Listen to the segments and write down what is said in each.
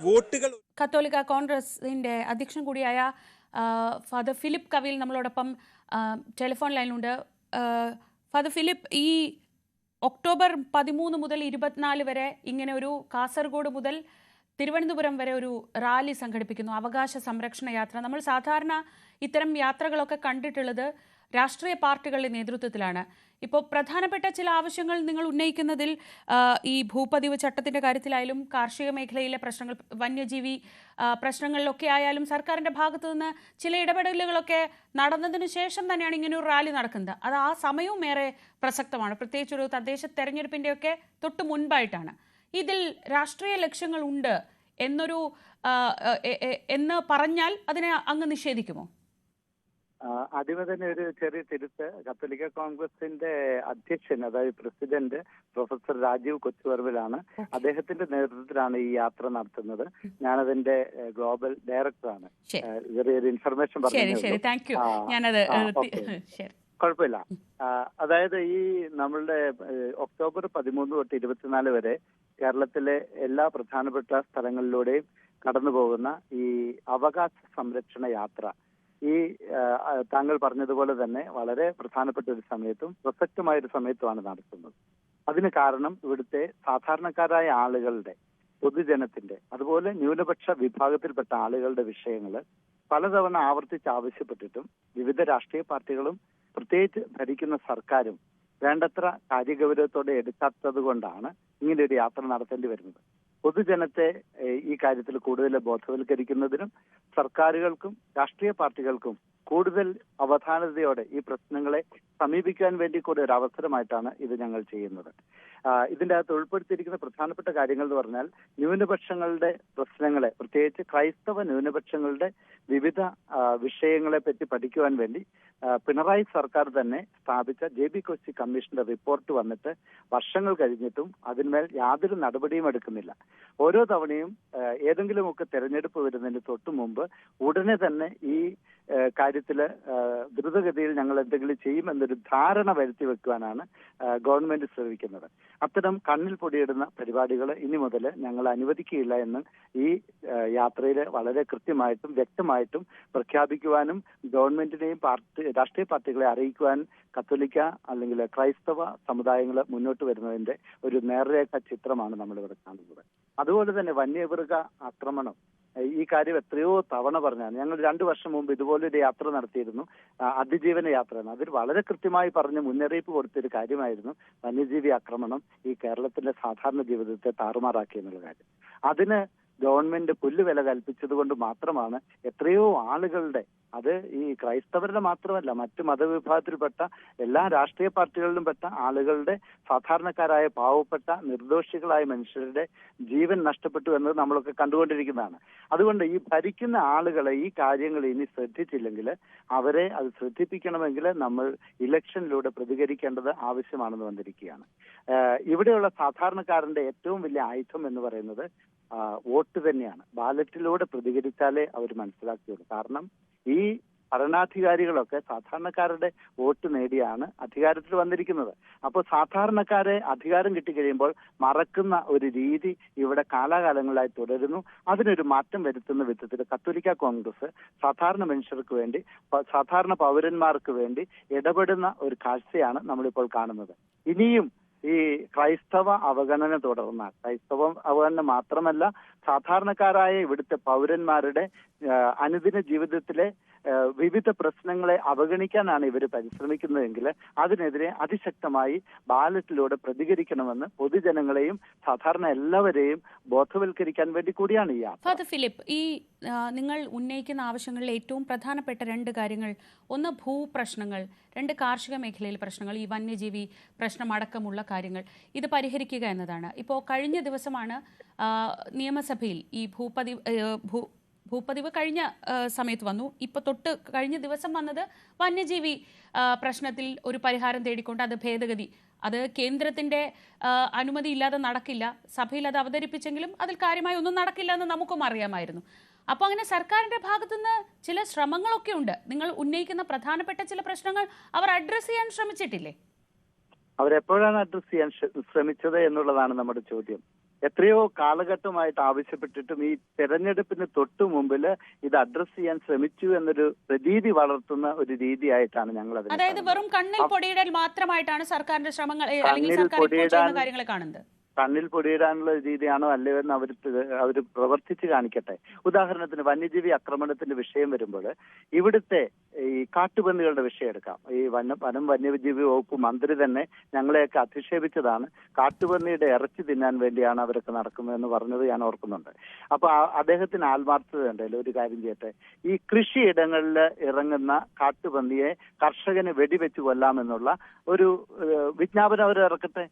വോട്ടുകൾ കത്തോലിക്ക കോൺഗ്രസിന്റെ അധ്യക്ഷൻ കൂടിയായ ഫാദർ ഫിലിപ്പ് കവിൽ നമ്മളോടൊപ്പം ടെലിഫോൺ ലൈനിലുണ്ട്. ഫാദർ ഫിലിപ്പ്, ഈ ഒക്ടോബർ 13 മുതൽ 24 വരെ ഇങ്ങനെ ഒരു കാസർഗോഡ് മുതൽ തിരുവനന്തപുരം വരെ ഒരു റാലി സംഘടിപ്പിക്കുന്നു, അവകാശ സംരക്ഷണ യാത്ര. നമ്മൾ സാധാരണ ഇത്തരം യാത്രകളൊക്കെ കണ്ടിട്ടുള്ളത് രാഷ്ട്രീയ പാർട്ടികളുടെ നേതൃത്വത്തിലാണ്. ഇപ്പോൾ പ്രധാനപ്പെട്ട ചില ആവശ്യങ്ങൾ നിങ്ങൾ ഉന്നയിക്കുന്നതിൽ ഈ ഭൂപതിവ് ചട്ടത്തിന്റെ കാര്യത്തിലായാലും കാർഷിക മേഖലയിലെ പ്രശ്നങ്ങൾ, വന്യജീവി പ്രശ്നങ്ങളിലൊക്കെ ആയാലും സർക്കാരിന്റെ ഭാഗത്തു നിന്ന് ചില ഇടപെടലുകളൊക്കെ നടന്നതിന് ശേഷം തന്നെയാണ് ഇങ്ങനെ ഒരു റാലി നടക്കുന്നത്. അത് ആ സമയവും ഏറെ പ്രസക്തമാണ്, പ്രത്യേകിച്ച് ഒരു തദ്ദേശ തെരഞ്ഞെടുപ്പിന്റെയൊക്കെ തൊട്ട് മുൻപായിട്ടാണ്. ഇതിൽ രാഷ്ട്രീയ ലക്ഷ്യങ്ങൾ ഉണ്ട് എന്ന് പറഞ്ഞാൽ അതിനെ അങ്ങ് നിഷേധിക്കുമോ? ആദ്യമേ തന്നെ ഒരു ചെറിയ തിരുത്ത്. കത്തോലിക്ക കോൺഗ്രസിന്റെ അധ്യക്ഷൻ, അതായത് പ്രസിഡന്റ് പ്രൊഫസർ രാജീവ് കൊച്ചുപറമ്പിലാണ്. അദ്ദേഹത്തിന്റെ നേതൃത്വത്തിലാണ് ഈ യാത്ര നടത്തുന്നത്. ഞാനതിന്റെ ഗ്ലോബൽ ഡയറക്ടറാണ്. ചെറിയൊരു ഇൻഫർമേഷൻ പറഞ്ഞു. കുഴപ്പമില്ല. അതായത് ഈ നമ്മളുടെ ഒക്ടോബർ 13 തൊട്ട് 24 വരെ കേരളത്തിലെ എല്ലാ പ്രധാനപ്പെട്ട സ്ഥലങ്ങളിലൂടെയും കടന്നു പോകുന്ന ഈ അവകാശ സംരക്ഷണ യാത്ര ഈ താങ്കൾ പറഞ്ഞതുപോലെ തന്നെ വളരെ പ്രധാനപ്പെട്ട ഒരു സമയത്തും പ്രസക്തമായ ഒരു സമയത്തുമാണ് നടത്തുന്നത്. അതിന് കാരണം ഇവിടുത്തെ സാധാരണക്കാരായ ആളുകളുടെ, പൊതുജനത്തിന്റെ, അതുപോലെ ന്യൂനപക്ഷ വിഭാഗത്തിൽപ്പെട്ട ആളുകളുടെ വിഷയങ്ങൾ പലതവണ ആവർത്തിച്ച് ആവശ്യപ്പെട്ടിട്ടും വിവിധ രാഷ്ട്രീയ പാർട്ടികളും പ്രത്യേകിച്ച് ഭരിക്കുന്ന സർക്കാരും വേണ്ടത്ര കാര്യഗൗരവത്തോടെ എടുക്കാത്തത് കൊണ്ടാണ് ഇങ്ങനെ ഒരു യാത്ര നടത്തേണ്ടി വരുന്നത്. പൊതുജനത്തെ ഈ കാര്യത്തിൽ കൂടുതൽ ബോധവൽക്കരിക്കുന്നതിനും സർക്കാരുകൾക്കും രാഷ്ട്രീയ പാർട്ടികൾക്കും കൂടുതൽ അവധാനതയോടെ ഈ പ്രശ്നങ്ങളെ സമീപിക്കാൻ വേണ്ടി കൂടി ഒരു അവസരമായിട്ടാണ് ഇത് ഞങ്ങൾ ചെയ്യുന്നത്. ഇതിൻ്റെ അകത്ത് ഉൾപ്പെടുത്തിയിരിക്കുന്ന പ്രധാനപ്പെട്ട കാര്യങ്ങൾ എന്ന് പറഞ്ഞാൽ ന്യൂനപക്ഷങ്ങളുടെ പ്രശ്നങ്ങളെ, പ്രത്യേകിച്ച് ക്രൈസ്തവ ന്യൂനപക്ഷങ്ങളുടെ വിവിധ വിഷയങ്ങളെ പറ്റി പഠിക്കുവാൻ വേണ്ടി പിണറായി സർക്കാർ തന്നെ സ്ഥാപിച്ച JB കൊച്ചി കമ്മീഷന്റെ റിപ്പോർട്ട് വന്നിട്ട് വർഷങ്ങൾ കഴിഞ്ഞിട്ടും അതിന്മേൽ യാതൊരു നടപടിയും എടുക്കുന്നില്ല. ഓരോ തവണയും ഏതെങ്കിലുമൊക്കെ തെരഞ്ഞെടുപ്പ് വരുന്നതിന് തൊട്ടു മുമ്പ് ഉടനെ തന്നെ ഈ കാര്യത്തില് ദ്രുതഗതിയിൽ ഞങ്ങൾ എന്തെങ്കിലും ചെയ്യുമെന്നൊരു ധാരണ വരുത്തി വെക്കുവാനാണ് ഗവൺമെന്റ് ശ്രമിക്കുന്നത്. അത്തരം കണ്ണിൽ പൊടിയിടുന്ന പരിപാടികൾ ഇനി മുതൽ ഞങ്ങൾ അനുവദിക്കുകയില്ല എന്ന് ഈ യാത്രയിൽ വളരെ കൃത്യമായിട്ടും വ്യക്തമായിട്ടും പ്രഖ്യാപിക്കുവാനും ഗവൺമെന്റിനെയും രാഷ്ട്രീയ പാർട്ടികളെ അറിയിക്കുവാൻ കത്തോലിക്ക അല്ലെങ്കിൽ ക്രൈസ്തവ സമുദായങ്ങൾ മുന്നോട്ട് വരുന്നതിന്റെ ഒരു നേർരേഖ ചിത്രമാണ് നമ്മളിവിടെ കാണുന്നത്. അതുപോലെ തന്നെ വന്യമൃഗ ആക്രമണം, ഈ കാര്യം എത്രയോ തവണ പറഞ്ഞാണ്. ഞങ്ങൾ 2 വർഷം മുമ്പ് ഇതുപോലൊരു യാത്ര നടത്തിയിരുന്നു, അതിജീവന യാത്രയാണ്. അതിൽ വളരെ കൃത്യമായി പറഞ്ഞ് മുന്നറിയിപ്പ് കൊടുത്തൊരു കാര്യമായിരുന്നു വന്യജീവി ആക്രമണം ഈ കേരളത്തിലെ സാധാരണ ജീവിതത്തെ താറുമാറാക്കി എന്നുള്ള കാര്യം. അതിന് ഗവൺമെന്റ് പുല്ലുവില കൽപ്പിച്ചത് കൊണ്ട് മാത്രമാണ് എത്രയോ ആളുകളുടെ, അത് ഈ ക്രൈസ്തവരുടെ മാത്രമല്ല മറ്റു മതവിഭാഗത്തിൽപ്പെട്ട എല്ലാ രാഷ്ട്രീയ പാർട്ടികളിലും പെട്ട ആളുകളുടെ, സാധാരണക്കാരായ പാവപ്പെട്ട നിർദോഷികളായ മനുഷ്യരുടെ ജീവൻ നഷ്ടപ്പെട്ടു എന്നത് നമ്മളൊക്കെ കണ്ടുകൊണ്ടിരിക്കുന്നതാണ്. അതുകൊണ്ട് ഈ ഭരിക്കുന്ന ആളുകളെ ഈ കാര്യങ്ങൾ ഇനി ശ്രദ്ധിച്ചില്ലെങ്കിൽ അവരെ അത് ശ്രദ്ധിപ്പിക്കണമെങ്കിൽ നമ്മൾ ഇലക്ഷനിലൂടെ പ്രതികരിക്കേണ്ടത് ആവശ്യമാണെന്ന് വന്നിരിക്കുകയാണ്. ഇവിടെയുള്ള സാധാരണക്കാരന്റെ ഏറ്റവും വലിയ ആയുധം എന്ന് പറയുന്നത് വോട്ട് തന്നെയാണ്. ബാലറ്റിലൂടെ പ്രതികരിച്ചാലേ അവർ മനസ്സിലാക്കിയുള്ളൂ. കാരണം ഈ ഭരണാധികാരികളൊക്കെ സാധാരണക്കാരുടെ വോട്ട് നേടിയാണ് അധികാരത്തിൽ വന്നിരിക്കുന്നത്. അപ്പോൾ സാധാരണക്കാരെ അധികാരം കിട്ടിക്കഴിയുമ്പോൾ മറക്കുന്ന ഒരു രീതി ഇവിടെ കാലാകാലങ്ങളായി തുടരുന്നു. അതിനൊരു മാറ്റം വരുത്തുന്ന വിധത്തിൽ കത്തോലിക്ക കോൺഗ്രസ് സാധാരണ മനുഷ്യർക്ക് വേണ്ടി, സാധാരണ പൗരന്മാർക്ക് വേണ്ടി ഇടപെടുന്ന ഒരു കാഴ്ചയാണ് നമ്മളിപ്പോൾ കാണുന്നത്. ഇനിയും ഈ ക്രൈസ്തവ അവഗണന തുടർന്നാൽ, ക്രൈസ്തവ അവഗണന മാത്രമല്ല സാധാരണക്കാരായ ഇവിടുത്തെ പൗരന്മാരുടെ അനുദിന ജീവിതത്തിലെ വിവിധ പ്രശ്നങ്ങളെ അവഗണിക്കാനാണ് ഇവർ പരിശ്രമിക്കുന്നതെങ്കിൽ അതിനെതിരെ അതിശക്തമായി ബാലറ്റിലൂടെ പ്രതികരിക്കണമെന്ന് പൊതുജനങ്ങളെയും സാധാരണ എല്ലാവരെയും ബോധവൽക്കരിക്കാൻ വേണ്ടി കൂടിയാണ് ഈ യാത്ര. ഫാദർ ഫിലിപ്പ്, ഈ നിങ്ങൾ ഉന്നയിക്കുന്ന ആവശ്യങ്ങളിൽ ഏറ്റവും പ്രധാനപ്പെട്ട 2 കാര്യങ്ങൾ, ഒന്ന് ഭൂപ്രശ്നങ്ങൾ, 2 കാർഷിക മേഖലയിലെ പ്രശ്നങ്ങൾ, ഈ വന്യജീവി പ്രശ്നമടക്കമുള്ള കാര്യങ്ങൾ, ഇത് പരിഹരിക്കുക എന്നതാണ്. ഇപ്പോൾ കഴിഞ്ഞ ദിവസമാണ് നിയമസഭയിൽ ഈ ഭൂപതിവ് കഴിഞ്ഞ സമയത്ത് വന്നു. ഇപ്പോൾ തൊട്ട് കഴിഞ്ഞ ദിവസം വന്നത് വന്യജീവി പ്രശ്നത്തിൽ ഒരു പരിഹാരം തേടിക്കൊണ്ട് അത് ഭേദഗതി, അത് കേന്ദ്രത്തിന്റെ അനുമതി ഇല്ലാതെ നടക്കില്ല. സഭയിൽ അത് അവതരിപ്പിച്ചെങ്കിലും അതിൽ കാര്യമായി ഒന്നും നടക്കില്ല എന്ന് നമുക്കും അറിയാമായിരുന്നു. അപ്പോൾ അങ്ങനെ സർക്കാരിന്റെ ഭാഗത്തുനിന്ന് ചില ശ്രമങ്ങളൊക്കെ ഉണ്ട്. നിങ്ങൾ ഉന്നയിക്കുന്ന പ്രധാനപ്പെട്ട ചില പ്രശ്നങ്ങൾ അവർ അഡ്രസ് ചെയ്യാൻ ശ്രമിച്ചിട്ടില്ലേ? അവരെപ്പോഴാണ് അഡ്രസ് ചെയ്യാൻ ശ്രമിച്ചത് എന്നുള്ളതാണ് നമ്മുടെ ചോദ്യം. എത്രയോ കാലഘട്ടമായിട്ട് ആവശ്യപ്പെട്ടിട്ടും ഈ തെരഞ്ഞെടുപ്പിന് തൊട്ടു മുമ്പിൽ ഇത് അഡ്രസ് ചെയ്യാൻ ശ്രമിച്ചു എന്നൊരു പ്രതീതി വളർത്തുന്ന ഒരു രീതിയായിട്ടാണ് ഞങ്ങൾ അതിനെ അതായത് വെറും കണ്ണിൽ പൊടിയിടൽ മാത്രമായിട്ടാണ് സർക്കാരിന്റെ ശ്രമങ്ങൾ അല്ലെങ്കിൽ കണ്ണിൽ സർക്കാർ ഇപ്പോൾ പൊടിയിടാൻ ചെയ്യുന്ന കാര്യങ്ങളെ കാണുന്നത്. കണ്ണിൽ പൊടിയിടാനുള്ള രീതിയാണോ അല്ലയോ എന്ന് അവർ പ്രവർത്തിച്ച് കാണിക്കട്ടെ. ഉദാഹരണത്തിന് വന്യജീവി ആക്രമണത്തിന്റെ വിഷയം വരുമ്പോൾ ഇവിടുത്തെ ഈ കാട്ടുപന്നികളുടെ വിഷയം എടുക്കാം. ഈ വനം വന്യജീവി വകുപ്പ് മന്ത്രി തന്നെ ഞങ്ങളെയൊക്കെ അധിക്ഷേപിച്ചതാണ്. കാട്ടുപന്നിയുടെ ഇറച്ചി തിന്നാൻ വേണ്ടിയാണ് അവരൊക്കെ നടക്കുന്നതെന്ന് പറഞ്ഞത് ഞാൻ ഓർക്കുന്നുണ്ട്. അപ്പൊ അദ്ദേഹത്തിന് ആത്മാർത്ഥത ഉണ്ടല്ലോ. ഒരു കാര്യം ചെയ്യട്ടെ, ഈ കൃഷിയിടങ്ങളിൽ ഇറങ്ങുന്ന കാട്ടുപന്നിയെ കർഷകന് വെടിവെച്ച് കൊല്ലാമെന്നുള്ള ഒരു വിജ്ഞാപനം അവർ ഇറക്കട്ടെ.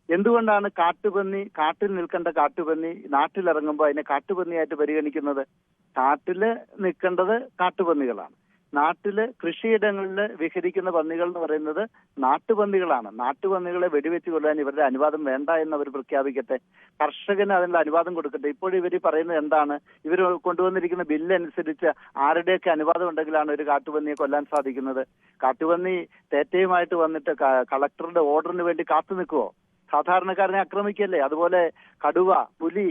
എന്തുകൊണ്ടാണ് കാട്ടിൽ നിൽക്കേണ്ട കാട്ടുപന്നി നാട്ടിലിറങ്ങുമ്പോൾ അതിനെ കാട്ടുപന്നിയായിട്ട് പരിഗണിക്കുന്നത്? കാട്ടില് നിൽക്കേണ്ടത് കാട്ടുപന്നികളാണ്. നാട്ടില് കൃഷിയിടങ്ങളിൽ വിഹരിക്കുന്ന പന്നികൾ എന്ന് പറയുന്നത് നാട്ടുപന്നികളാണ്. നാട്ടുപന്നികളെ വെടിവെച്ച് കൊല്ലാൻ ഇവരുടെ അനുവാദം വേണ്ട എന്ന് അവർ പ്രഖ്യാപിക്കട്ടെ. കർഷകന് അതിനുള്ള അനുവാദം കൊടുക്കട്ടെ. ഇപ്പോൾ ഇവർ പറയുന്നത് എന്താണ്? ഇവർ കൊണ്ടുവന്നിരിക്കുന്ന ബില്ല് അനുസരിച്ച് ആരുടെയൊക്കെ അനുവാദം ഉണ്ടെങ്കിലാണ് ഒരു കാട്ടുപന്നിയെ കൊല്ലാൻ സാധിക്കുന്നത്? കാട്ടുപന്നി തേറ്റയുമായിട്ട് വന്നിട്ട് കളക്ടറുടെ ഓർഡറിന് വേണ്ടി കാത്തു നിൽക്കുവോ? സാധാരണക്കാരനെ ആക്രമിക്കല്ലേ? അതുപോലെ കടുവ, പുലി,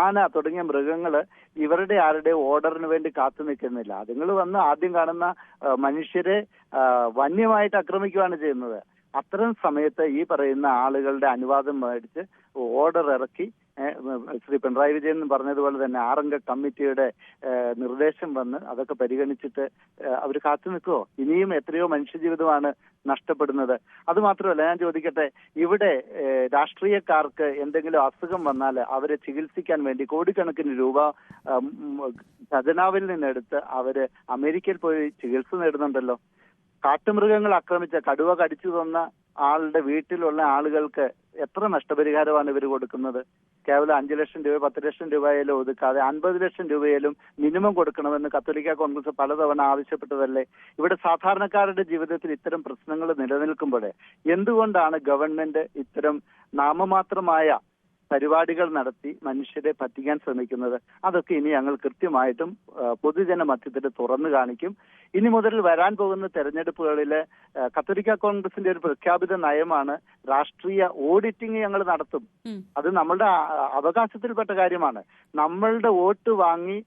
ആന തുടങ്ങിയ മൃഗങ്ങള് ഇവരുടെ ആരുടെ ഓർഡറിന് വേണ്ടി കാത്തു നിൽക്കുന്നില്ല. അതുങ്ങൾ വന്ന് ആദ്യം കാണുന്ന മനുഷ്യരെ വന്യമായിട്ട് ആക്രമിക്കുകയാണ് ചെയ്യുന്നത്. അത്തരം സമയത്ത് ഈ പറയുന്ന ആളുകളുടെ അനുവാദം മേടിച്ച് ഓർഡർ ഇറക്കി ശ്രീ പിണറായി വിജയൻ പറഞ്ഞതുപോലെ തന്നെ 6 അംഗ കമ്മിറ്റിയുടെ നിർദ്ദേശം വന്ന് അതൊക്കെ പരിഗണിച്ചിട്ട് അവർ കാത്തു നിൽക്കുമോ? ഇനിയും എത്രയോ മനുഷ്യജീവിതമാണ് നഷ്ടപ്പെടുന്നത്. അത് മാത്രമല്ല, ഞാൻ ചോദിക്കട്ടെ, ഇവിടെ രാഷ്ട്രീയക്കാർക്ക് എന്തെങ്കിലും അസുഖം വന്നാൽ അവരെ ചികിത്സിക്കാൻ വേണ്ടി കോടിക്കണക്കിന് രൂപ ഖജനാവിൽ നിന്നെടുത്ത് അവര് അമേരിക്കയിൽ പോയി ചികിത്സ നേടുന്നുണ്ടല്ലോ. കാട്ടുമൃഗങ്ങൾ ആക്രമിച്ച, കടുവ കടിച്ചു തന്ന ആളുടെ വീട്ടിലുള്ള ആളുകൾക്ക് എത്ര നഷ്ടപരിഹാരമാണ് ഇവർ കൊടുക്കുന്നത്? കേവലം 5 ലക്ഷം രൂപ 10 ലക്ഷം രൂപയിലും ഒതുക്കാതെ 50 ലക്ഷം രൂപയിലും മിനിമം കൊടുക്കണമെന്ന് കത്തോലിക്ക കോൺഗ്രസ് പലതവണ ആവശ്യപ്പെട്ടതല്ലേ? ഇവിടെ സാധാരണക്കാരുടെ ജീവിതത്തിൽ ഇത്തരം പ്രശ്നങ്ങൾ നിലനിൽക്കുമ്പോൾ എന്തുകൊണ്ടാണ് ഗവൺമെന്റ് ഇത്തരം നാമമാത്രമായ പരിപാടികൾ നടത്തി മനുഷ്യരെ പറ്റിക്കാൻ ശ്രമിക്കുന്നത്? അതൊക്കെ ഇനി ഞങ്ങൾ കൃത്യമായിട്ടും പൊതുജന മധ്യത്തിൽ തുറന്നു കാണിക്കും. ഇനി മുതൽ വരാൻ പോകുന്ന തെരഞ്ഞെടുപ്പുകളില് കത്തോലിക്ക കോൺഗ്രസിന്റെ ഒരു പ്രഖ്യാപിത നയമാണ് രാഷ്ട്രീയ ഓഡിറ്റിംഗ് ഞങ്ങൾ നടത്തും. അത് നമ്മളുടെ അവകാശത്തിൽപ്പെട്ട കാര്യമാണ്. നമ്മളുടെ വോട്ട് വാങ്ങി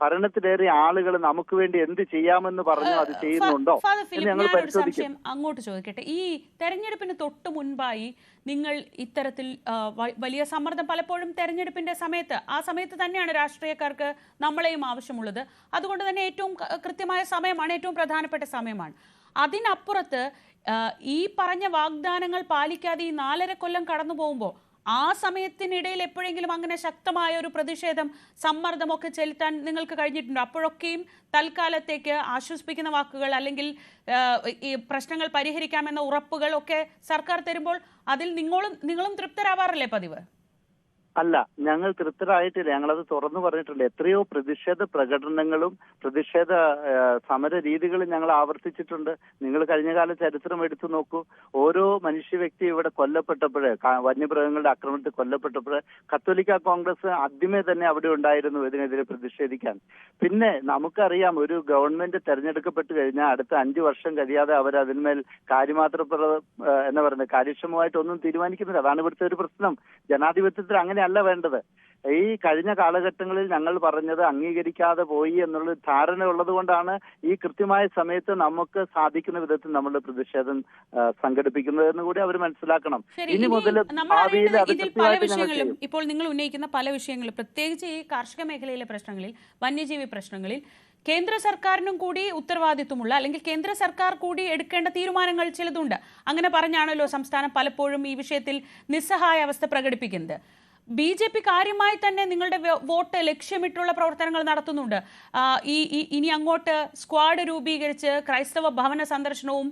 ഭരണത്തിലേറിയ ആളുകൾ നമുക്ക് വേണ്ടി എന്ത് ചെയ്യാമെന്ന് പറഞ്ഞു അത് ചെയ്യുന്നുണ്ടോ എന്ന് ഞങ്ങൾ പരിശോധിക്കും. അങ്ങോട്ട് ചോദിക്കട്ടെ, ഈ തെരഞ്ഞെടുപ്പിന് തൊട്ട് മുൻപായി നിങ്ങൾ ഇത്തരത്തിൽ വലിയ സമ്മർദ്ദം പലപ്പോഴും തെരഞ്ഞെടുപ്പിന്റെ സമയത്ത്, ആ സമയത്ത് തന്നെയാണ് രാഷ്ട്രീയക്കാർക്ക് നമ്മളെയും ആവശ്യമുള്ളത്. അതുകൊണ്ട് തന്നെ ഏറ്റവും കൃത്യമായ സമയമാണ്, ഏറ്റവും പ്രധാനപ്പെട്ട സമയമാണ്. അതിനപ്പുറത്ത് ഈ പറഞ്ഞ വാഗ്ദാനങ്ങൾ പാലിക്കാതെ ഈ 4.5 കൊല്ലം കടന്നു പോകുമ്പോൾ ആ സമയത്തിനിടയിൽ എപ്പോഴെങ്കിലും അങ്ങനെ ശക്തമായ ഒരു പ്രതിഷേധം, സമ്മർദ്ദമൊക്കെ ചെലുത്താൻ നിങ്ങൾക്ക് കഴിഞ്ഞിട്ടുണ്ടോ? അപ്പോഴൊക്കെയും തൽക്കാലത്തേക്ക് ആശ്വസിപ്പിക്കുന്ന വാക്കുകൾ അല്ലെങ്കിൽ ഈ പ്രശ്നങ്ങൾ പരിഹരിക്കാമെന്ന ഉറപ്പുകൾ ഒക്കെ സർക്കാർ തരുമ്പോൾ അതിൽ നിങ്ങളും തൃപ്തരാവാറില്ലേ പതിവ്? അല്ല, ഞങ്ങൾ തൃപ്തരായിട്ടില്ല. ഞങ്ങളത് തുറന്നു പറഞ്ഞിട്ടുണ്ട്. എത്രയോ പ്രതിഷേധ പ്രകടനങ്ങളും പ്രതിഷേധ സമര രീതികളും ഞങ്ങൾ ആവർത്തിച്ചിട്ടുണ്ട്. നിങ്ങൾ കഴിഞ്ഞകാല ചരിത്രം എടുത്തു നോക്കൂ. ഓരോ മനുഷ്യ വ്യക്തി ഇവിടെ കൊല്ലപ്പെട്ടപ്പോൾ, വന്യമൃഗങ്ങളുടെ ആക്രമണത്തിൽ കൊല്ലപ്പെട്ടപ്പോൾ കത്തോലിക്ക കോൺഗ്രസ് ആദ്യമേ തന്നെ അവിടെ ഉണ്ടായിരുന്നു ഇതിനെതിരെ പ്രതിഷേധിക്കാൻ. പിന്നെ നമുക്കറിയാം, ഒരു ഗവൺമെന്റ് തെരഞ്ഞെടുക്കപ്പെട്ട് കഴിഞ്ഞാൽ അടുത്ത 5 വർഷം കഴിയാതെ അവർ അതിന്മേൽ എന്താ പറയുന്നത്, കാര്യക്ഷമമായിട്ടൊന്നും തീരുമാനിക്കുന്നില്ല. അതാണ് ഇവിടുത്തെ ഒരു പ്രശ്നം. ജനാധിപത്യത്തിൽ അങ്ങനെ അല്ല വേണ്ടത്. ഈ കഴിഞ്ഞ കാലഘട്ടങ്ങളിൽ ഞങ്ങൾ പറഞ്ഞത് അംഗീകരിക്കാതെ പോയി എന്നുള്ള ധാരണ ഉള്ളത് കൊണ്ടാണ് ഈ കൃത്യമായ സമയത്ത് നമുക്ക് സാധിക്കുന്ന വിധത്തിൽ നമ്മളുടെ പ്രതിഷേധം സംഘടിപ്പിക്കുന്നതെന്ന് കൂടി അവർ മനസ്സിലാക്കണം. ഇനി മുതൽ ഭാവിയിൽ അത് കൃത്യമായിട്ട് ഞങ്ങൾ ചെയ്യും. ഇപ്പോൾ നിങ്ങൾ ഉന്നയിക്കുന്ന പല വിഷയങ്ങളും, പ്രത്യേകിച്ച് ഈ കാർഷിക മേഖലയിലെ പ്രശ്നങ്ങളിൽ, വന്യജീവി പ്രശ്നങ്ങളിൽ കേന്ദ്ര സർക്കാരിനും കൂടി ഉത്തരവാദിത്വമുള്ള, അല്ലെങ്കിൽ കേന്ദ്ര സർക്കാർ കൂടി എടുക്കേണ്ട തീരുമാനങ്ങൾ ചിലതുണ്ട്. അങ്ങനെ പറഞ്ഞാണല്ലോ സംസ്ഥാനം പലപ്പോഴും ഈ വിഷയത്തിൽ നിസ്സഹായ അവസ്ഥ പ്രകടിപ്പിക്കുന്നത്. BJP കാര്യമായി തന്നെ നിങ്ങളുടെ വോട്ട് ലക്ഷ്യമിട്ടുള്ള പ്രവർത്തനങ്ങൾ നടത്തുന്നുണ്ട്. ഇനി അങ്ങോട്ട് സ്ക്വാഡ് രൂപീകരിച്ച് ക്രൈസ്തവ ഭവന സന്ദർശനവും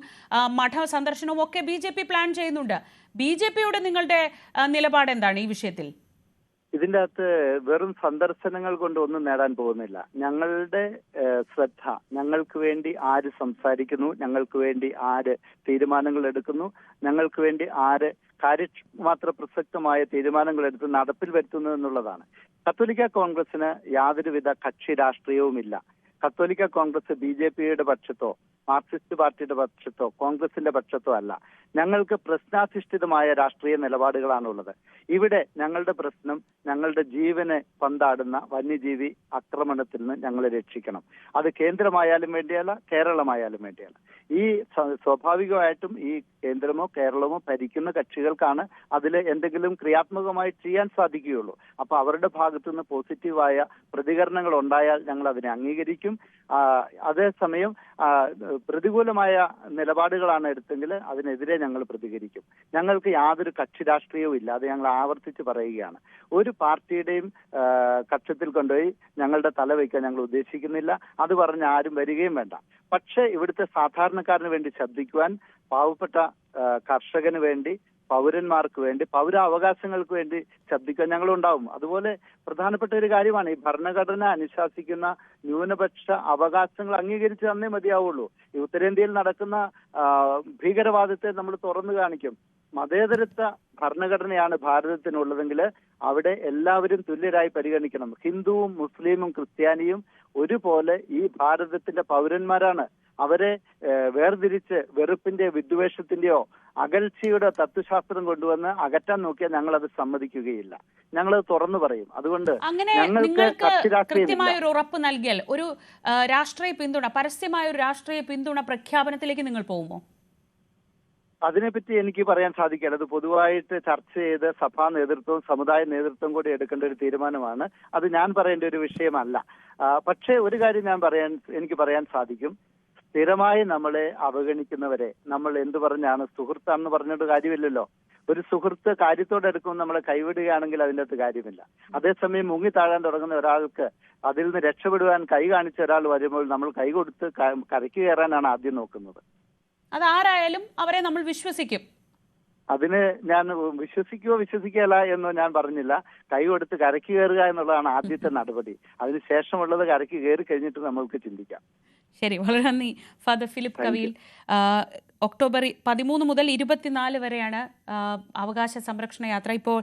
മഠ സന്ദർശനവും ഒക്കെ BJP പ്ലാൻ ചെയ്യുന്നുണ്ട്. BJPയുടെ നിങ്ങളുടെ നിലപാട് എന്താണ് ഈ വിഷയത്തിൽ? ഇതിൻ്റെ അകത്ത് വെറും സന്ദർശനങ്ങൾ കൊണ്ട് ഒന്നും നേടാൻ പോകുന്നില്ല. ഞങ്ങളുടെ ശ്രദ്ധ, ഞങ്ങൾക്ക് വേണ്ടി ആര് സംസാരിക്കുന്നു, ഞങ്ങൾക്ക് വേണ്ടി ആര് തീരുമാനങ്ങൾ എടുക്കുന്നു, ഞങ്ങൾക്ക് വേണ്ടി ആര് കാര്യമാത്ര പ്രസക്തമായ തീരുമാനങ്ങൾ എടുത്ത് നടപ്പിൽ വരുത്തുന്നു എന്നുള്ളതാണ്. കത്തോലിക്ക കോൺഗ്രസിന് യാതൊരുവിധ കക്ഷി രാഷ്ട്രീയവുമില്ല. കത്തോലിക്ക കോൺഗ്രസ് BJPയുടെ പക്ഷത്തോ മാർക്സിസ്റ്റ് പാർട്ടിയുടെ പക്ഷത്തോ കോൺഗ്രസിന്റെ പക്ഷത്തോ അല്ല. ഞങ്ങൾക്ക് പ്രശ്നാധിഷ്ഠിതമായ രാഷ്ട്രീയ നിലപാടുകളാണുള്ളത്. ഇവിടെ ഞങ്ങളുടെ പ്രശ്നം ഞങ്ങളുടെ ജീവനെ പന്താടുന്ന വന്യജീവി ആക്രമണത്തിൽ നിന്ന് ഞങ്ങളെ രക്ഷിക്കണം. അത് കേന്ദ്രമായാലും വേണ്ടിയല്ല, കേരളമായാലും വേണ്ടിയല്ല. ഈ സ്വാഭാവികമായിട്ടും ഈ കേന്ദ്രമോ കേരളമോ ഭരിക്കുന്ന കക്ഷികൾക്കാണ് അതിൽ എന്തെങ്കിലും ക്രിയാത്മകമായി ചെയ്യാൻ സാധിക്കുകയുള്ളൂ. അപ്പൊ അവരുടെ ഭാഗത്തുനിന്ന് പോസിറ്റീവായ പ്രതികരണങ്ങൾ ഉണ്ടായാൽ ഞങ്ങൾ അതിനെ അംഗീകരിക്കും. അതേസമയം പ്രതികൂലമായ നിലപാടുകളാണ് എടുത്തെങ്കിൽ അതിനെതിരെ ഞങ്ങൾ പ്രതികരിക്കും. ഞങ്ങൾക്ക് യാതൊരു കക്ഷി രാഷ്ട്രീയവും ഇല്ല. അത് ഞങ്ങൾ ആവർത്തിച്ച് പറയുകയാണ്. ഒരു പാർട്ടിയുടെയും കക്ഷത്തിൽ കൊണ്ടുപോയി ഞങ്ങളുടെ തല വയ്ക്കാൻ ഞങ്ങൾ ഉദ്ദേശിക്കുന്നില്ല. അത് പറഞ്ഞ് ആരും വരികയും വേണ്ട. പക്ഷേ ഇവിടുത്തെ സാധാരണക്കാരന് വേണ്ടി ശബ്ദിക്കുവാൻ, പാവപ്പെട്ട കർഷകന് വേണ്ടി, പൗരന്മാർക്ക് വേണ്ടി, പൗരാവകാശങ്ങൾക്ക് വേണ്ടി ശബ്ദിക്കാൻ ഞങ്ങളുണ്ടാവും. അതുപോലെ പ്രധാനപ്പെട്ട ഒരു കാര്യമാണ് ഈ ഭരണഘടന അനുശാസിക്കുന്ന ന്യൂനപക്ഷ അവകാശങ്ങൾ അംഗീകരിച്ച് തന്നേ മതിയാവുള്ളൂ. ഈ ഉത്തരേന്ത്യയിൽ നടക്കുന്ന ഭീകരവാദത്തെ നമ്മൾ തുറന്നു കാണിക്കും. മതേതരത്വ ഭരണഘടനയാണ് ഭാരതത്തിനുള്ളതെങ്കിൽ അവിടെ എല്ലാവരും തുല്യരായി പരിഗണിക്കണം. ഹിന്ദുവും മുസ്ലിമും ക്രിസ്ത്യാനിയും ഒരുപോലെ ഈ ഭാരതത്തിന്റെ പൗരന്മാരാണ്. അവരെ വേർതിരിച്ച് വെറുപ്പിന്റെ വിദ്വേഷത്തിന്റെയോ അകൽച്ചയുടെ തത്വശാസ്ത്രം കൊണ്ടുവന്ന് അകറ്റാൻ നോക്കിയാൽ ഞങ്ങൾ അത് സമ്മതിക്കുകയില്ല. ഞങ്ങൾ തുറന്നു പറയും. അതുകൊണ്ട് ഞങ്ങൾക്ക് കൃത്യമായ ഒരു ഉറപ്പ് നൽകിയാൽ ഒരു രാഷ്ട്രീയ പിന്തുണ, പരസ്യമായ ഒരു രാഷ്ട്രീയ പിന്തുണ പ്രഖ്യാപനത്തിലേക്ക് നിങ്ങൾ പോകുമോ? അതിനെപ്പറ്റി എനിക്ക് പറയാൻ സാധിക്കില്ല. അത് പൊതുവായിട്ട് ചർച്ച ചെയ്ത് സഭാ നേതൃത്വവും സമുദായ നേതൃത്വം കൂടി എടുക്കേണ്ട ഒരു തീരുമാനമാണ്. അത് ഞാൻ പറയേണ്ട ഒരു വിഷയമല്ല. പക്ഷേ ഒരു കാര്യം എനിക്ക് പറയാൻ സാധിക്കും. സ്ഥിരമായി നമ്മളെ അവഗണിക്കുന്നവരെ നമ്മൾ എന്തു പറഞ്ഞാണ് സുഹൃത്താണെന്ന് പറഞ്ഞിട്ട് കാര്യമില്ലല്ലോ. ഒരു സുഹൃത്ത് കാര്യത്തോടെ എടുക്കുമ്പോൾ നമ്മളെ കൈവിടുകയാണെങ്കിൽ അതിൻ്റെ അകത്ത് കാര്യമില്ല. അതേസമയം മുങ്ങി താഴാൻ തുടങ്ങുന്ന ഒരാൾക്ക് അതിൽ നിന്ന് രക്ഷപ്പെടുവാൻ കൈ കാണിച്ച ഒരാൾ വരുമ്പോൾ നമ്മൾ കൈ കൊടുത്ത് കരയ്ക്ക് കയറാനാണ് ആദ്യം നോക്കുന്നത്. അതാരായാലും അവരെ നമ്മൾ വിശ്വസിക്കും. അതിന് ഞാൻ വിശ്വസിക്കുകയല്ല എന്നോ ഞാൻ പറഞ്ഞില്ല. കൈ കൊടുത്ത് കരയ്ക്ക് കയറുക എന്നുള്ളതാണ് ആദ്യത്തെ നടപടി. അതിനുശേഷമുള്ളത് കരയ്ക്ക് കയറി കഴിഞ്ഞിട്ട് നമ്മൾക്ക് ചിന്തിക്കാം. ശരി, വളരെ നന്ദി ഫാദർ ഫിലിപ്പ് കവിയിൽ. ഒക്ടോബർ 13 മുതൽ 24 വരെയാണ് അവകാശ സംരക്ഷണ യാത്ര. ഇപ്പോൾ